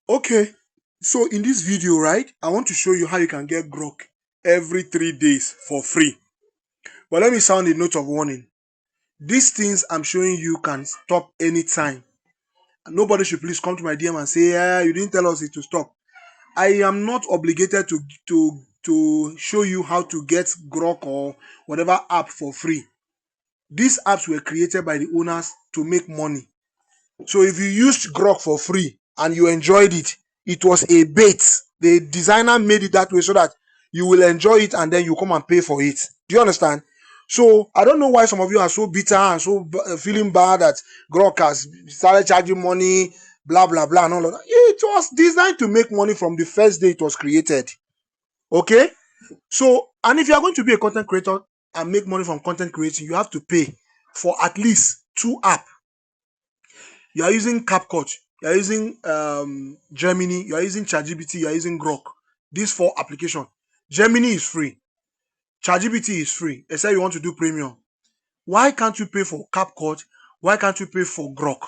Okay, so in this video, right, I want to show you how you can get Grok every 3 days for free. But let me sound a note of warning. These things I'm showing you can stop anytime. Nobody should please come to my DM and say, "Yeah, you didn't tell us it to stop." I am not obligated to show you how to get Grok or whatever app for free. These apps were created by the owners to make money. So if you used Grok for free and you enjoyed it, it was a bait. The designer made it that way so that you will enjoy it and then you come and pay for it. Do you understand? So I don't know why some of you are so bitter and so feeling bad that Grok has started charging money, blah blah blah, and all of that. It was designed to make money from the first day it was created. Okay? So, and if you are going to be a content creator and make money from content creating, you have to pay for at least 2 apps. You are using CapCut, you are using Gemini, you are using ChatGPT, you are using Grok. These 4 applications. Gemini is free. ChatGPT is free, except you want to do premium. Why can't you pay for CapCut? Why can't you pay for Grok?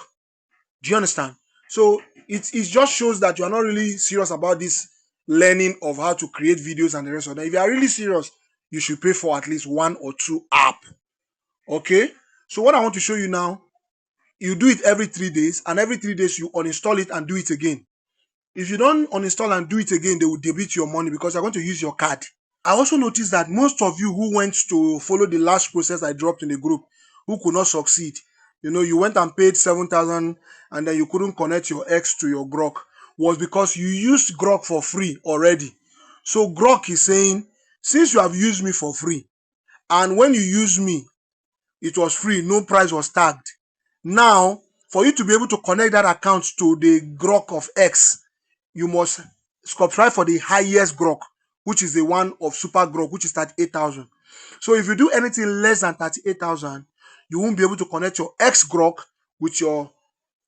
Do you understand? So it just shows that you are not really serious about this learning of how to create videos and the rest of that. If you are really serious, you should pay for at least 1 or 2 apps. Okay? So what I want to show you now, you do it every 3 days, and every 3 days you uninstall it and do it again. If you don't uninstall and do it again, they will debit your money because you're going to use your card. I also noticed that most of you who went to follow the last process I dropped in the group, who could not succeed, you went and paid 7,000 and then you couldn't connect your X to your Grok, was because you used Grok for free already. So Grok is saying, since you have used me for free, and when you used me, it was free, no price was tagged. Now, for you to be able to connect that account to the Grok of X, you must subscribe for the highest Grok, which is the one of Super Grok, which is 38,000. So if you do anything less than 38,000, you won't be able to connect your X Grok with your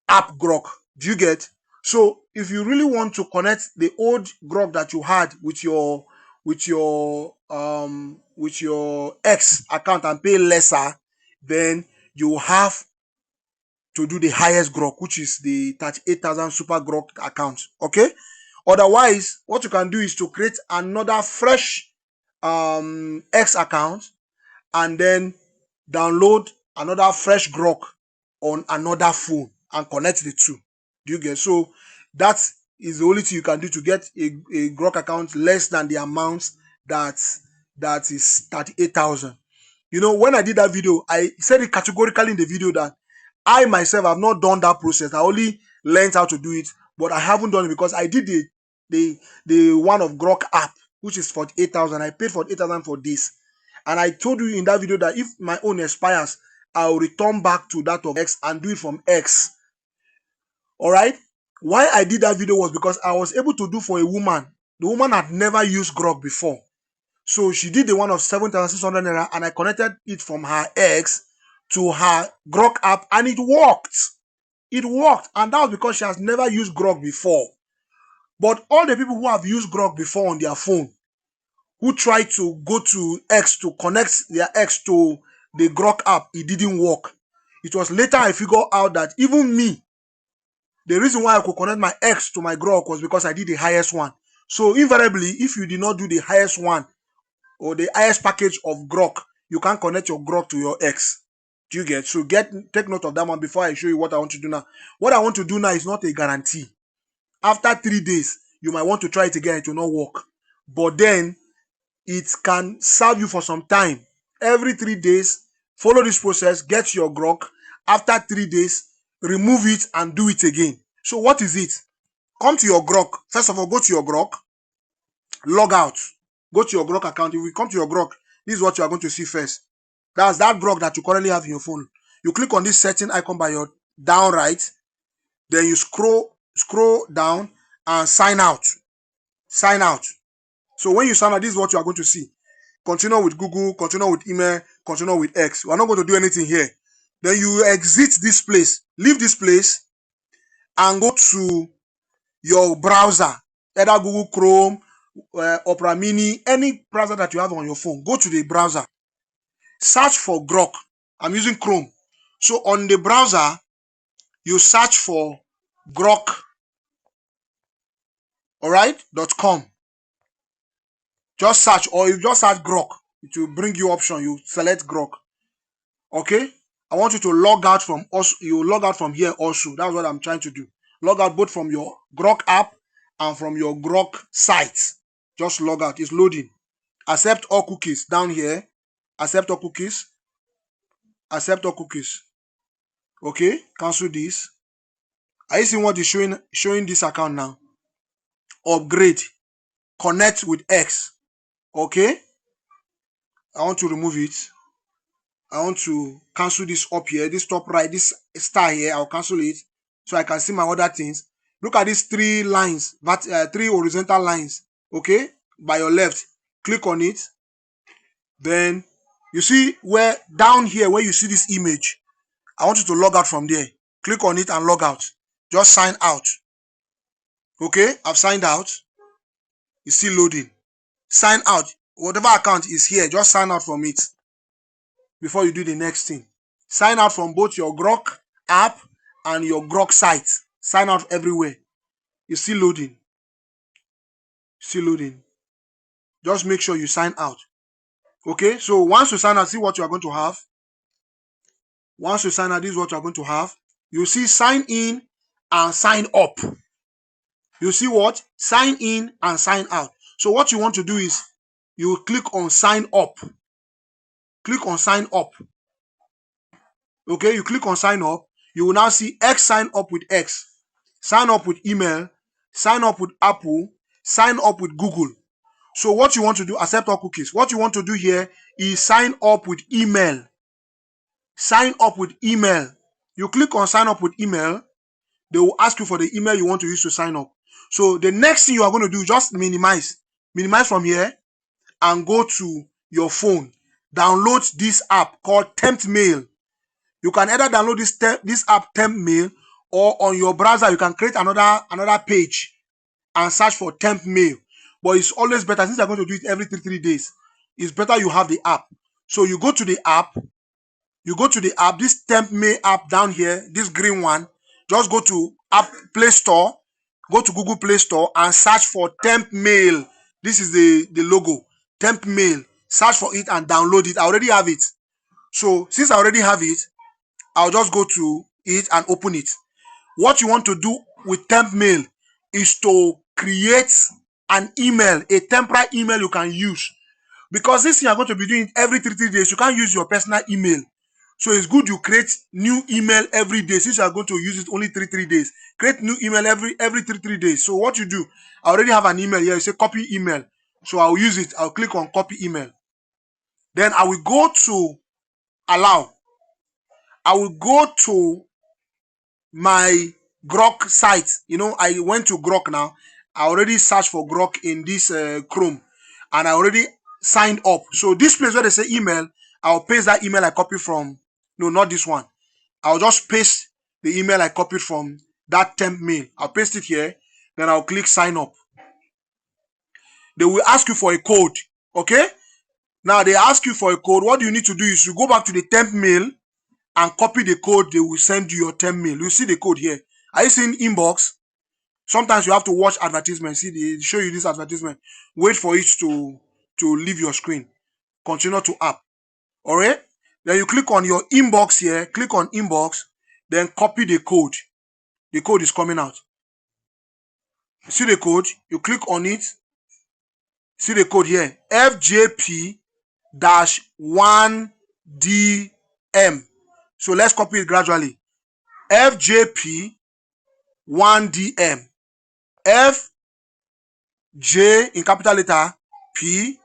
app Grok. Do you get? So if you really want to connect the old Grok that you had with your X account and pay lesser, then you have to do the highest Grok, which is the 38,000 Super Grok account. Okay. Otherwise, what you can do is to create another fresh X account and then download another fresh Grok on another phone and connect the two. Do you get? So that is the only thing you can do to get a Grok account less than the amount that is 38,000. When I did that video, I said it categorically in the video that I myself have not done that process. I only learned how to do it, but I haven't done it because I did the one of Grok app, which is 48,000. I paid 48,000 for this. And I told you in that video that if my own expires, I'll return back to that of X and do it from X. All right. Why I did that video was because I was able to do for a woman. The woman had never used Grok before. So she did the one of 7,600 naira and I connected it from her X to her Grok app and it worked. It worked. And that was because she has never used Grok before. But all the people who have used Grok before on their phone, who tried to go to X to connect their X to the Grok app, it didn't work. It was later I figured out that even me, the reason why I could connect my X to my Grok was because I did the highest one. So invariably, if you did not do the highest one or the highest package of Grok, you can't connect your Grok to your X. Do you get? So take note of that one before I show you what I want to do now. What I want to do now is not a guarantee. After 3 days, you might want to try it again, it will not work. But then it can serve you for some time. Every 3 days, follow this process, get your Grok. After 3 days, remove it and do it again. So what is it? Come to your Grok. First of all, go to your Grok, log out. Go to your Grok account. If you come to your Grok, this is what you are going to see first. That's that Grok that you currently have in your phone. You click on this setting icon by your down right. Then you scroll down and sign out. Sign out. So when you sign out, this is what you are going to see. Continue with Google, continue with email, continue with X. We are not going to do anything here. Then you exit this place. Leave this place and go to your browser. Either Google Chrome, Opera Mini, any browser that you have on your phone. Go to the browser. Search for Grok. I'm using Chrome. So on the browser, you search for Grok All right, .com. Just search, or you just search Grok. It will bring you option. You select Grok. Okay. I want you to log out from us. You log out from here also. That's what I'm trying to do. Log out both from your Grok app and from your Grok site. Just log out. It's loading. Accept all cookies down here. Accept all cookies. Accept all cookies. Okay. Cancel this. Are you seeing what is showing this account now? Upgrade. Connect with X. Okay. I want to remove it. I want to cancel this up here, this top right, this star here. I'll cancel it so I can see my other things. Look at these three lines, three horizontal lines. Okay, by your left, click on it. Then you see where down here where you see this image. I want you to log out from there. Click on it and log out. Just sign out. Okay, I've signed out. It's still loading. Sign out. Whatever account is here, just sign out from it before you do the next thing. Sign out from both your Grok app and your Grok site. Sign out everywhere. It's still loading. Still loading. Just make sure you sign out. Okay, so once you sign out, see what you are going to have. Once you sign out, this is what you are going to have. You see sign in and sign up. You see what? Sign in and sign out. So what you want to do is you click on sign up. Click on sign up. Okay, you click on sign up. You will now see X sign up with X. Sign up with email. Sign up with Apple. Sign up with Google. So what you want to do, accept all cookies. What you want to do here is sign up with email. Sign up with email. You click on sign up with email. They will ask you for the email you want to use to sign up. So the next thing you are going to do, just minimize. Minimize from here and go to your phone. Download this app called Tempt Mail. You can either download this app Tempt Mail, or on your browser you can create another page and search for Tempt Mail. But it's always better, since you're going to do it every 3 days, it's better you have the app. So you go to the app, this Tempt Mail app down here, this green one. Just go to App Play Store, go to Google Play Store and search for Tempt Mail. This is the logo, Tempt Mail. Search for it and download it. I already have it. So since I already have it, I'll just go to it and open it. What you want to do with Tempt Mail is to create an email, a temporary email you can use. Because this thing you're going to be doing every 3 days, you can't use your personal email. So it's good you create new email every day, since you are going to use it only 3 days. Create new email every 3 days. So what you do, I already have an email here. You say copy email. So I'll use it. I'll click on copy email. Then I will go to allow. I will go to my Grok site. You know, I went to Grok now. I already searched for Grok in this Chrome, and I already signed up. So this place where they say email, I'll paste that email I copied from. No, not this one. I'll just paste the email I copied from that Tempt Mail. I'll paste it here. Then I'll click sign up. They will ask you for a code. Okay? Now they ask you for a code. What you need to do is you go back to the Tempt Mail and copy the code. They will send you your Tempt Mail. You see the code here. Are you seeing inbox? Sometimes you have to watch advertisements. See, they show you this advertisement. Wait for it to leave your screen. Continue to app. Alright? Then you click on your inbox here. Click on inbox. Then copy the code. The code is coming out. See the code? You click on it. See the code here. FJP-1DM. So let's copy it gradually. FJP-1DM. F J in capital letter, P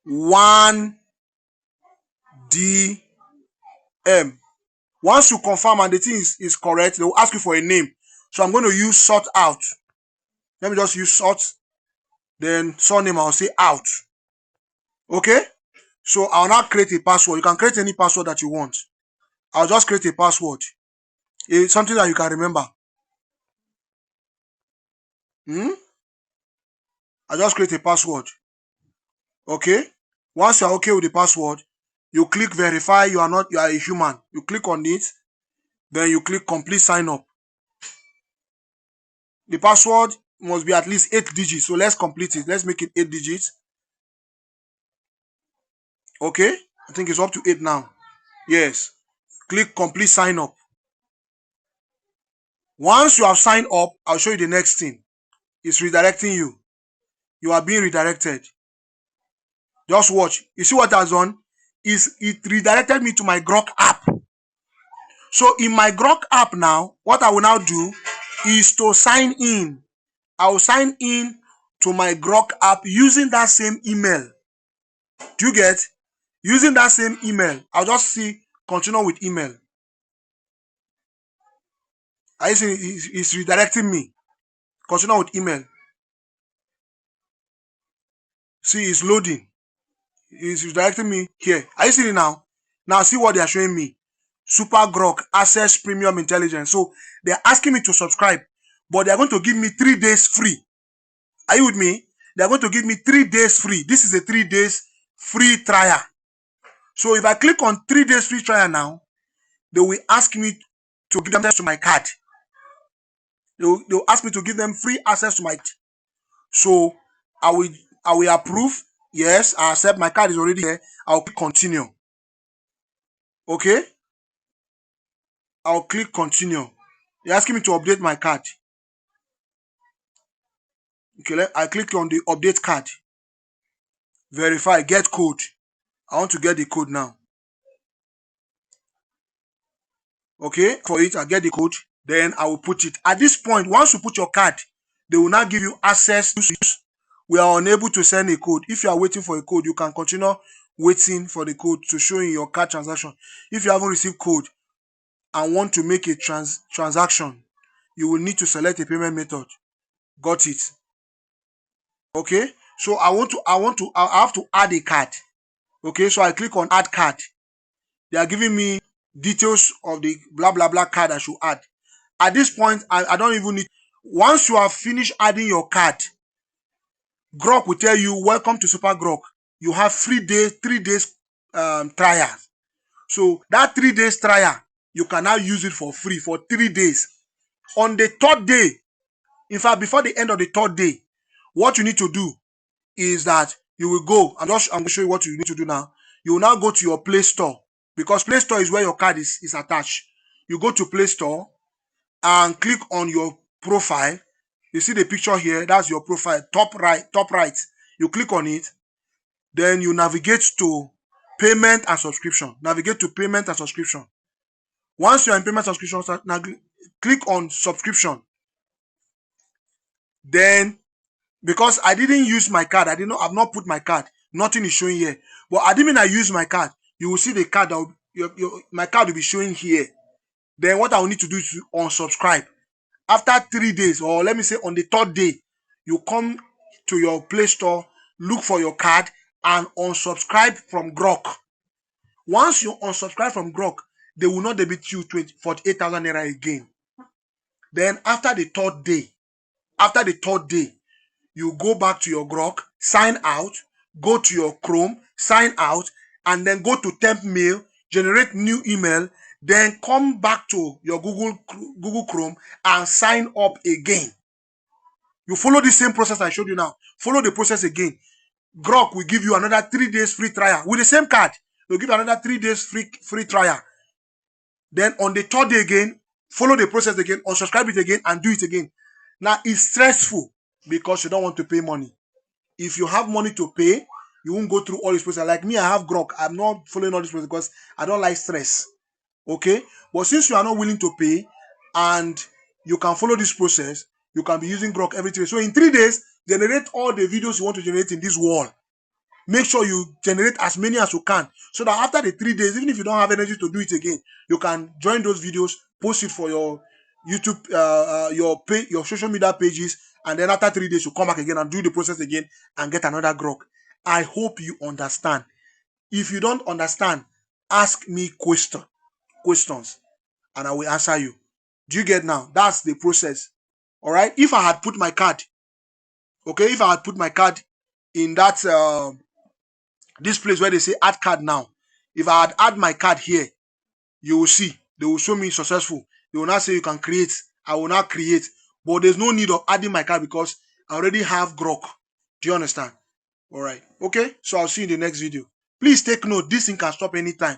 1 D M. Once you confirm and the thing is correct, they will ask you for a name. So I'm going to use sort out. Let me just use sort. Then surname, I'll say out. Okay? So I'll now create a password. You can create any password that you want. I'll just create a password. It's something that you can remember. I just create a password. Okay? Once you're okay with the password, you click verify. You are a human. You click on it. Then you click complete sign up. The password must be at least 8 digits. So let's complete it. Let's make it 8 digits. Okay, I think it's up to 8 now. Yes. Click complete sign up. Once you have signed up, I'll show you the next thing. It's redirecting you. You are being redirected. Just watch. You see what it has done? It redirected me to my Grok app. So in my Grok app now, what I will now do is to sign in. I will sign in to my Grok app using that same email. Do you get? Using that same email. I'll just see continue with email. I see it's redirecting me. Continue with email. See, it's loading. It's redirecting me here. Are you seeing it now? Now see what they are showing me. Super Grok Access Premium Intelligence. So they're asking me to subscribe, but they're going to give me 3 days free. Are you with me? They're going to give me 3 days free. This is a 3 days free trial. So if I click on 3 days free trial now, they will ask me to give them access to my card. They'll ask me to give them free access to my card. So I will approve. Yes, I accept. My card is already here. I'll click continue. Okay. I'll click continue. They're asking me to update my card. Okay, I click on the update card. Verify, get code. I want to get the code now. Okay, for it, I get the code. Then I will put it. At this point, once you put your card, they will now give you access to use. We are unable to send a code. If you are waiting for a code, you can continue waiting for the code to show in your card transaction. If you haven't received code and want to make a transaction, you will need to select a payment method. Got it? Okay, so I have to add a card. Okay, so I click on add card. They are giving me details of the blah blah blah card I should add. At this point, I don't even need. Once you have finished adding your card, Grok will tell you, welcome to Super Grok. You have 3 days trial. So that 3 days trial, you can now use it for free for 3 days. On the 3rd day, in fact, before the end of the 3rd day, what you need to do is that you will go. I'm going to show you what you need to do now. You will now go to your Play Store, because Play Store is where your card is attached. You go to Play Store and click on your profile. You see the picture here, that's your profile, top right. You click on it, then you navigate to payment and subscription. Navigate to payment and subscription. Once you're in payment and subscription, now click on subscription. Then, because I didn't use my card, I've not put my card, nothing is showing here. But I didn't mean I use my card. You will see the card that my card will be showing here. Then what I will need to do is to unsubscribe. After 3 days, or let me say on the 3rd day, you come to your Play Store, look for your card, and unsubscribe from Grok. Once you unsubscribe from Grok, they will not debit you 48,000 naira again. Then after the 3rd day, you go back to your Grok, sign out, go to your Chrome, sign out, and then go to temp mail, generate new email, then come back to your Google Chrome and sign up again. You follow the same process I showed you now. Follow the process again. Grok will give you another 3 days free trial with the same card. They'll give you another 3 days free trial. Then on the 3rd day again, follow the process again, unsubscribe it again, and do it again. Now it's stressful because you don't want to pay money. If you have money to pay, you won't go through all this process. Like me, I have Grok. I'm not following all this process because I don't like stress. Okay, but since you are not willing to pay and you can follow this process, you can be using Grok every 3 days. So in 3 days, generate all the videos you want to generate in this wall. Make sure you generate as many as you can, so that after the 3 days, even if you don't have energy to do it again, you can join those videos, post it for your YouTube, your social media pages, and then after 3 days, you come back again and do the process again and get another Grok. I hope you understand. If you don't understand, ask me questions and I will answer you. Do you get now? That's the process. All right. If I had put my card, okay, if I had put my card in that this place where they say add card now, if I had add my card here, you will see they will show me successful. They will now say you can create. I will now create. But there's no need of adding my card because I already have Grok. Do you understand? All right. Okay. So I'll see you in the next video. Please take note. This thing can stop anytime.